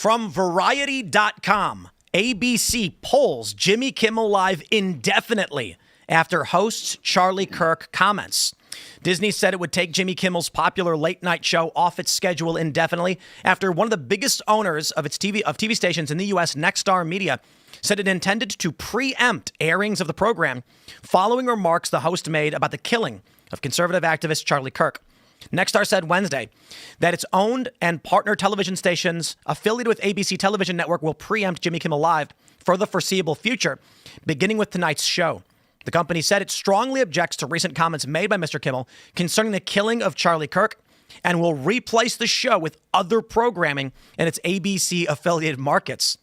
From Variety.com, ABC polls Jimmy Kimmel Live indefinitely after host Charlie Kirk comments. Disney said it would take Jimmy Kimmel's popular late-night show off its schedule indefinitely after one of the biggest owners of TV stations in the U.S., Nexstar Media, said it intended to preempt airings of the program following remarks the host made about the killing of conservative activist Charlie Kirk. Nexstar said Wednesday that its owned and partner television stations affiliated with ABC Television Network will preempt Jimmy Kimmel Live for the foreseeable future, beginning with tonight's show. The company said it strongly objects to recent comments made by Mr. Kimmel concerning the killing of Charlie Kirk and will replace the show with other programming in its ABC affiliated markets.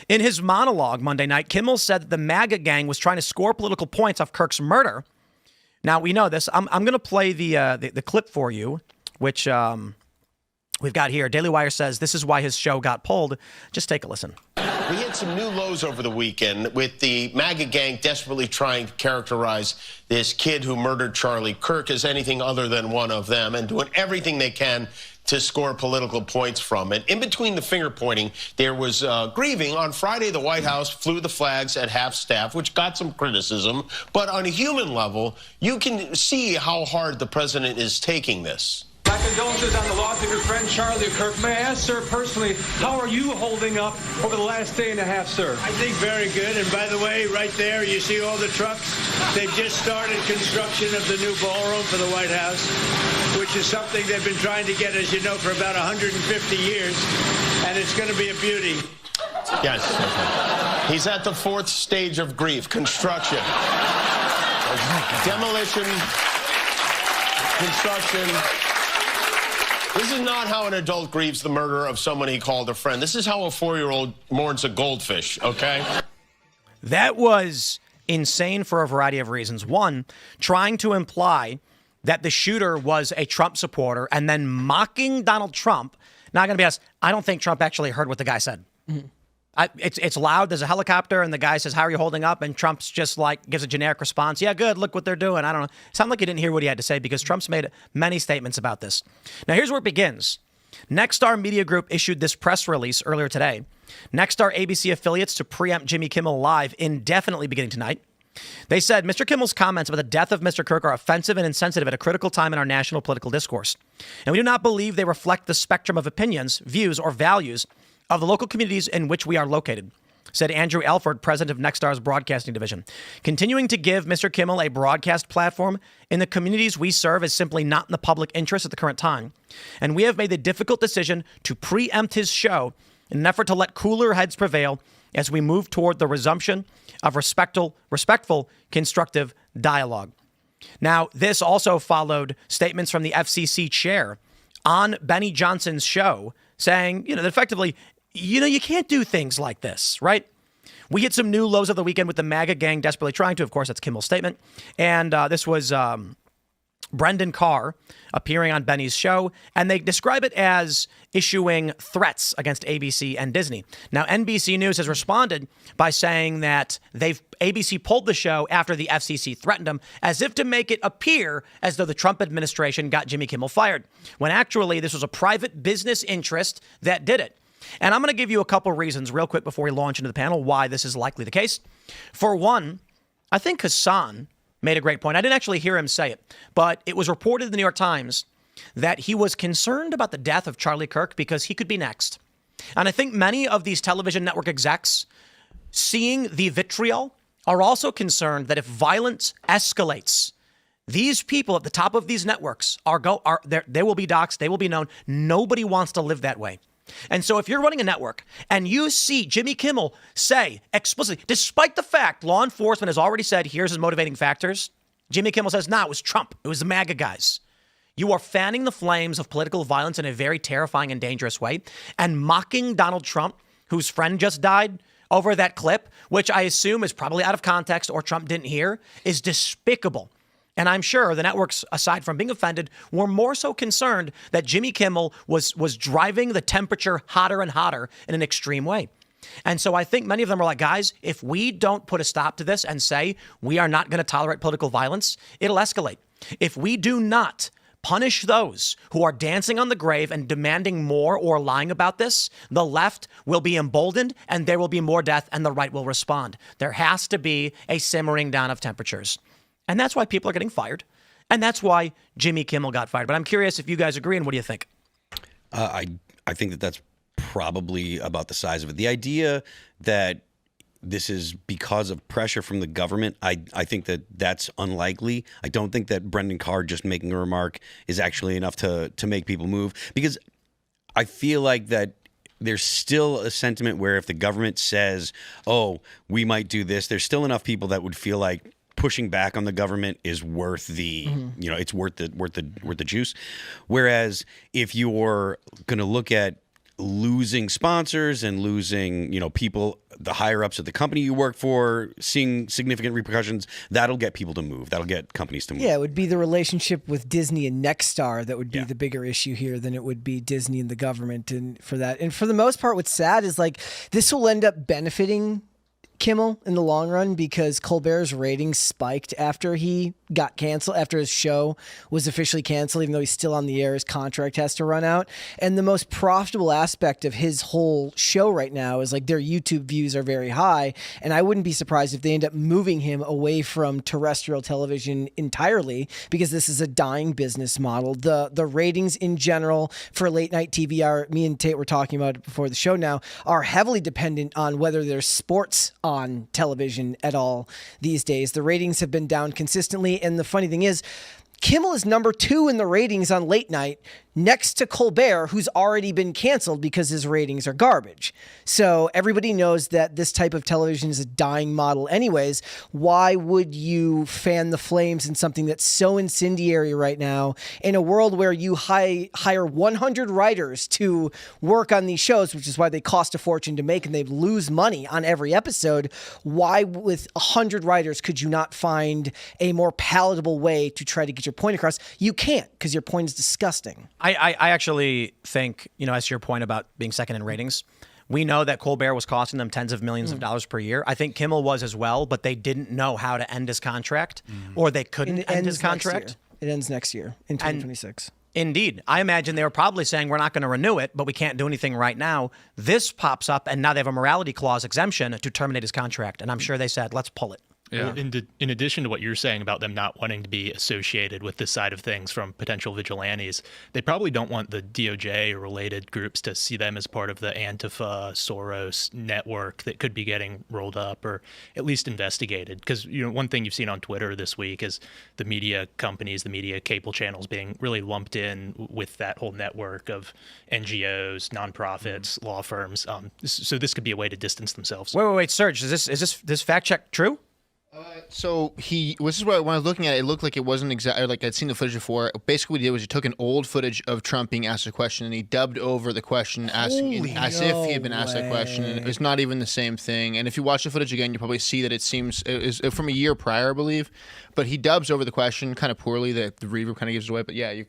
In his monologue Monday night, Kimmel said that the MAGA gang was trying to score political points off Kirk's murder. Now, we know this. I'm going to play the clip for you, which we've got here. Daily Wire says this is why his show got pulled. Just take a listen. We had some new lows over the weekend with the MAGA gang desperately trying to characterize this kid who murdered Charlie Kirk as anything other than one of them and doing everything they can to score political points from it. In between the finger pointing, there was grieving. On Friday, the White House flew the flags at half staff, which got some criticism. But on a human level, you can see how hard the president is taking this. My condolences on the loss of your friend Charlie Kirk. May I ask, sir, personally, how are you holding up over the last day and a half, sir? I think very good. And by the way, right there, you see all the trucks? They've just started construction of the new ballroom for the White House, which is something they've been trying to get, as you know, for about 150 years. And it's going to be a beauty. Yes. He's at the fourth stage of grief, construction. Demolition, construction. This is not how an adult grieves the murder of someone he called a friend. This is how a 4-year-old mourns a goldfish, okay? That was insane for a variety of reasons. One, trying to imply that the shooter was a Trump supporter and then mocking Donald Trump. Not going to be honest, I don't think Trump actually heard what the guy said. Mm-hmm. It's loud. There's a helicopter, and the guy says, "How are you holding up?" And Trump's just like gives a generic response. Yeah, good. Look what they're doing. I don't know. Sound like he didn't hear what he had to say because Trump's made many statements about this. Now, here's where it begins. Nexstar Media Group issued this press release earlier today. Nexstar ABC affiliates to preempt Jimmy Kimmel Live indefinitely beginning tonight. They said Mr. Kimmel's comments about the death of Mr. Kirk are offensive and insensitive at a critical time in our national political discourse. And we do not believe they reflect the spectrum of opinions, views, or values of the local communities in which we are located, said Andrew Alford, president of Nexstar's broadcasting division. Continuing to give Mr. Kimmel a broadcast platform in the communities we serve is simply not in the public interest at the current time. And we have made the difficult decision to preempt his show in an effort to let cooler heads prevail as we move toward the resumption of respectful, constructive dialogue. Now, this also followed statements from the FCC chair on Benny Johnson's show saying, that effectively, you can't do things like this, right? We hit some new lows of the weekend with the MAGA gang desperately trying to. Of course, that's Kimmel's statement. And this was Brendan Carr appearing on Benny's show. And they describe it as issuing threats against ABC and Disney. Now, NBC News has responded by saying that ABC pulled the show after the FCC threatened them, as if to make it appear as though the Trump administration got Jimmy Kimmel fired, when actually this was a private business interest that did it. And I'm going to give you a couple reasons real quick before we launch into the panel why this is likely the case. For one, I think Hassan made a great point. I didn't actually hear him say it, but it was reported in the New York Times that he was concerned about the death of Charlie Kirk because he could be next. And I think many of these television network execs, seeing the vitriol, are also concerned that if violence escalates, these people at the top of these networks they will be doxxed, they will be known. Nobody wants to live that way. And so if you're running a network and you see Jimmy Kimmel say explicitly, despite the fact law enforcement has already said, here's his motivating factors, Jimmy Kimmel says, it was Trump. It was the MAGA guys. You are fanning the flames of political violence in a very terrifying and dangerous way and mocking Donald Trump, whose friend just died, over that clip, which I assume is probably out of context or Trump didn't hear, is despicable. And I'm sure the networks, aside from being offended, were more so concerned that Jimmy Kimmel was driving the temperature hotter and hotter in an extreme way. And so I think many of them are like, guys, if we don't put a stop to this and say we are not going to tolerate political violence, it'll escalate. If we do not punish those who are dancing on the grave and demanding more or lying about this, the left will be emboldened and there will be more death and the right will respond. There has to be a simmering down of temperatures. And that's why people are getting fired. And that's why Jimmy Kimmel got fired. But I'm curious if you guys agree, and what do you think? I think that that's probably about the size of it. The idea that this is because of pressure from the government, I think that that's unlikely. I don't think that Brendan Carr just making a remark is actually enough to make people move, because I feel like that there's still a sentiment where if the government says, oh, we might do this, there's still enough people that would feel like pushing back on the government is worth the, it's worth the juice. Whereas if you're going to look at losing sponsors and losing, people, the higher ups at the company you work for, seeing significant repercussions, that'll get people to move. That'll get companies to move. Yeah, it would be the relationship with Disney and Nexstar that would be the bigger issue here than it would be Disney and the government. And for that, and for the most part, what's sad is like this will end up benefiting Kimmel in the long run, because Colbert's ratings spiked after he got canceled, after his show was officially canceled, even though he's still on the air, his contract has to run out. And the most profitable aspect of his whole show right now is like their YouTube views are very high. And I wouldn't be surprised if they end up moving him away from terrestrial television entirely, because this is a dying business model. The ratings in general for late night TV are, me and Tate were talking about it before the show now, are heavily dependent on whether there's sports on television at all these days. The ratings have been down consistently. And the funny thing is, Kimmel is number 2 in the ratings on late night, next to Colbert, who's already been canceled because his ratings are garbage. So everybody knows that this type of television is a dying model anyways. Why would you fan the flames in something that's so incendiary right now in a world where you hire 100 writers to work on these shows, which is why they cost a fortune to make and they lose money on every episode? Why with 100 writers could you not find a more palatable way to try to get your point across? You can't, because your point is disgusting. I actually think, as to your point about being second in ratings, we know that Colbert was costing them tens of millions of dollars per year. I think Kimmel was as well, but they didn't know how to end his contract, or they couldn't end his contract. It ends next year in 2026. Indeed. I imagine they were probably saying, we're not going to renew it, but we can't do anything right now. This pops up, and now they have a morality clause exemption to terminate his contract. And I'm sure they said, let's pull it. Yeah. In addition to what you're saying about them not wanting to be associated with this side of things from potential vigilantes, they probably don't want the DOJ or related groups to see them as part of the Antifa, Soros network that could be getting rolled up or at least investigated. Because one thing you've seen on Twitter this week is the media companies, the media cable channels being really lumped in with that whole network of NGOs, nonprofits, law firms. So this could be a way to distance themselves. Wait, Serge, is this fact check true? So this is what when I was looking at it, it looked like it wasn't exactly like I'd seen the footage before. Basically, what he did was he took an old footage of Trump being asked a question and he dubbed over the question as if he had been asked that question. And it's not even the same thing. And if you watch the footage again, you probably see that it is from a year prior, I believe. But he dubs over the question kind of poorly. The reverb kind of gives it away. But yeah,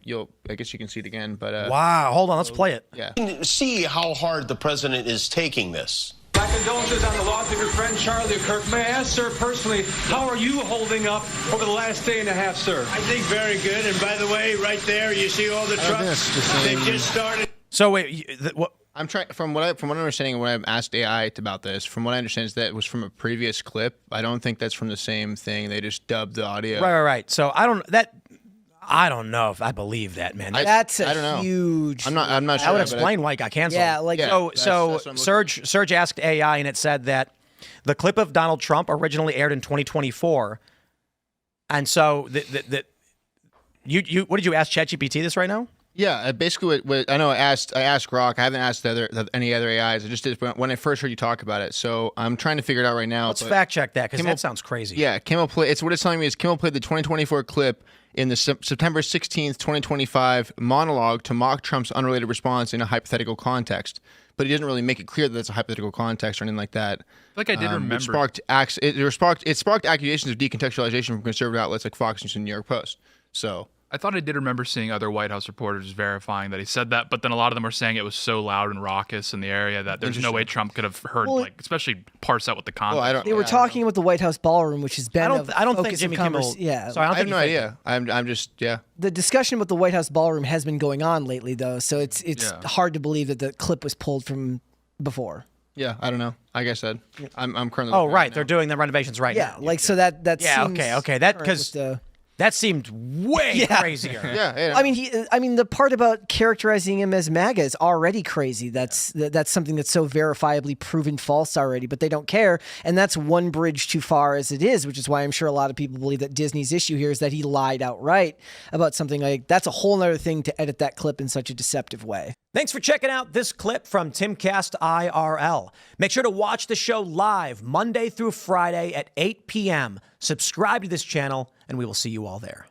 I guess you can see it again. But wow, hold on, let's play it. Yeah. See how hard the president is taking this. My condolences on the loss of your friend Charlie Kirk. May I ask, sir, personally, how are you holding up over the last day and a half, sir? I think very good. And by the way, right there, you see all the trucks. They just started. So wait, what? I'm trying from what I'm understanding when I've asked AI about this. From what I understand is that it was from a previous clip. I don't think that's from the same thing. They just dubbed the audio. Right. So I don't know if I believe that, man. That's I don't know. huge. I'm not sure. I would explain why it got canceled. Yeah, like so Serge asked AI, and it said that the clip of Donald Trump originally aired in 2024, and so you what did you ask ChatGPT this right now? Yeah, basically what I know. I asked Grok. I haven't asked any other AIs. I just did when I first heard you talk about it. So I'm trying to figure it out right now. Let's fact check that, because that sounds crazy. Yeah, Kimmel played. It's what it's telling me is Kimmel played the 2024 clip in the September 16th, 2025 monologue to mock Trump's unrelated response in a hypothetical context. But he didn't really make it clear that it's a hypothetical context or anything like that. Like I did remember. It sparked accusations of decontextualization from conservative outlets like Fox News and New York Post. So I thought I did remember seeing other White House reporters verifying that he said that, but then a lot of them were saying it was so loud and raucous in the area that there's no way Trump could have heard, especially parse out what the context. They were talking about the White House ballroom, which has been. I don't think Jimmy Kimmel. Yeah, sorry, I have no idea. I'm just The discussion about the White House ballroom has been going on lately, though, so it's hard to believe that the clip was pulled from before. Yeah, I don't know. Like I said, I'm currently. Oh, right, they're doing the renovations right now. Yeah, so that Yeah, seems okay, that because. That seemed way crazier. Yeah. I mean, the part about characterizing him as MAGA is already crazy. That's something that's so verifiably proven false already, but they don't care. And that's one bridge too far as it is, which is why I'm sure a lot of people believe that Disney's issue here is that he lied outright about something like that's a whole other thing to edit that clip in such a deceptive way. Thanks for checking out this clip from Timcast IRL. Make sure to watch the show live Monday through Friday at 8 p.m. Subscribe to this channel, and we will see you all there.